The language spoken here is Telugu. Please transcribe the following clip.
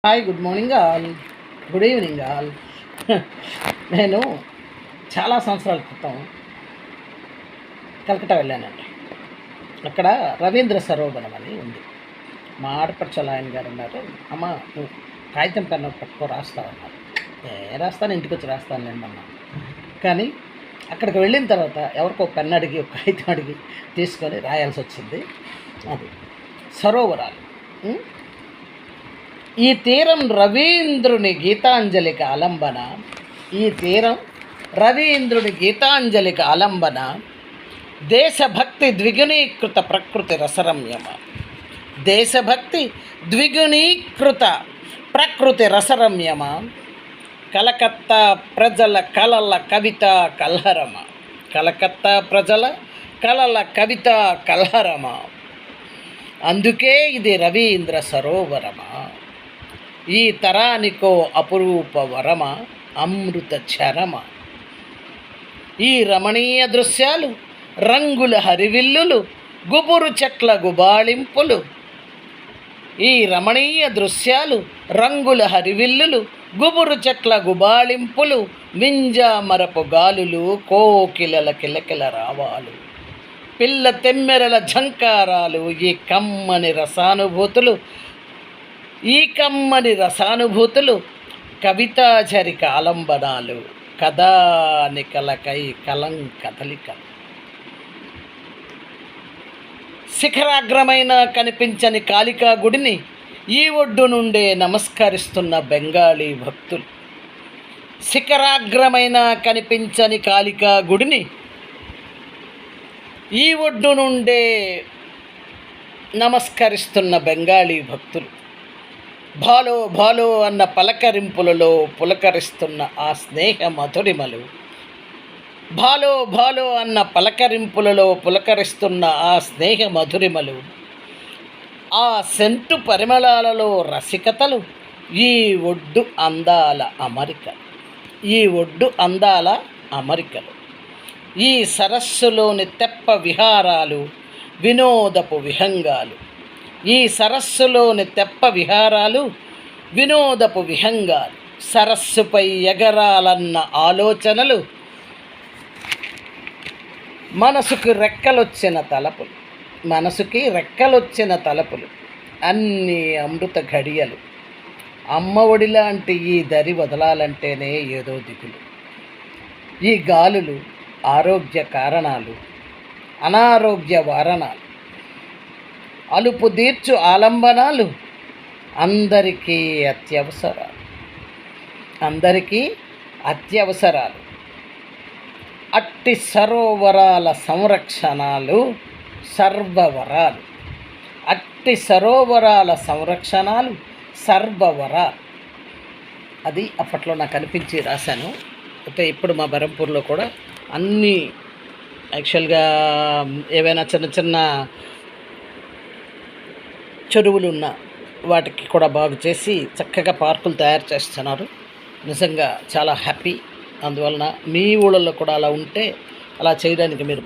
Hi, good morning all, good evening all. నేను చాలా సంవత్సరాల క్రితం కలకట్టా వెళ్ళానండి. అక్కడ రవీంద్ర సరోవరం అని ఉంది. మా ఆడపడుచు ఆయన గారు ఉన్నారు. అమ్మ, నువ్వు కాగితం పెన్ను పట్టుకో రాస్తావన్నారు. రాస్తాను, ఇంటికి వచ్చి రాస్తాను నేను అన్నా. కానీ అక్కడికి వెళ్ళిన తర్వాత ఎవరికో పెన్ను అడిగి ఒక కాగితం అడిగి తీసుకొని రాయాల్సి వచ్చింది. అది సరోవరాలు. ఈ తీరం రవీంద్రుని గీతాంజలికి ఆలంబన. ఈ తీరం రవీంద్రుని గీతాంజలికి ఆలంబన. దేశభక్తి ద్విగుణీకృత ప్రకృతి రసరమ్యమ. దేశభక్తి ద్విగుణీకృత ప్రకృతి రసరమ్యమ. కలకత్తా ప్రజల కలల కవిత కల్హరమ. కలకత్తా ప్రజల కలల కవిత కల్హరమ. అందుకే ఇది రవీంద్ర సరోవరమా. ఈ తరానికో అపురూప వరమ, అమృత చరమ. ఈ రమణీయ దృశ్యాలు రంగుల హరివిల్లులు, గుబురు చెట్ల గుబాళింపులు. ఈ రమణీయ దృశ్యాలు రంగుల హరివిల్లులు, గుబురు చెట్ల గుబాళింపులు. మింజామరపు గాలులు, కోకిలల కిలకిల రావాలు, పిల్ల తెమ్మెరల ఝంకారాలు. ఈ కమ్మని రసానుభూతులు కవితాచరిక ఆలంబనాలు, కథానికలకై కథలికలు. శిఖరాగ్రమైన కనిపించని కాళికా గుడిని ఈ ఒడ్డు నుండే నమస్కరిస్తున్న బెంగాలీ భక్తులు. శిఖరాగ్రమైన కనిపించని కాళికా గుడిని ఈ ఒడ్డు నుండే నమస్కరిస్తున్న బెంగాలీ భక్తులు. భాలో భాలో అన్న పలకరింపులలో పులకరిస్తున్న ఆ స్నేహ మధురిమలు. భాలో భాలో అన్న పలకరింపులలో పులకరిస్తున్న ఆ స్నేహ మధురిమలు. ఆ సెంటు పరిమళాలలో రసికతలు. ఈ ఒడ్డు అందాల అమరిక. ఈ ఒడ్డు అందాల అమరికలు. ఈ సరస్సులోని తెప్ప విహారాలు, వినోదపు విహంగాలు. ఈ సరస్సులోని తెప్ప విహారాలు, వినోదపు విహంగాలు. సరస్సుపై ఎగరాలన్న ఆలోచనలు, మనసుకి రెక్కలొచ్చిన తలపులు. అన్ని అమృత ఘడియలు. అమ్మ ఒడి లాంటి ఈ దరి వదలాలంటేనే ఏదో దిగులు. ఈ గాలులు ఆరోగ్య కారణాలు, అనారోగ్య వారణాలు. అలుపు తీర్చు ఆలంబనాలు అందరికీ అత్యవసరాలు. అట్టి సరోవరాల సంరక్షణాలు సర్వవరాలు. అట్టి సరోవరాల సంరక్షణాలు సర్వవరాలు. అది అప్పట్లో నాకు అనిపించి రాశాను. అయితే ఇప్పుడు మా బెరంపూర్లో కూడా అన్నీ యాక్చువల్గా ఏవైనా చిన్న చిన్న చెరువులు ఉన్న వాటికి కూడా బాగు చేసి చక్కగా పార్కులు తయారు చేస్తున్నారు. నిజంగా చాలా హ్యాపీ. అందువలన మీ ఊళ్ళల్లో కూడా అలా ఉంటే అలా చేయడానికి మీరు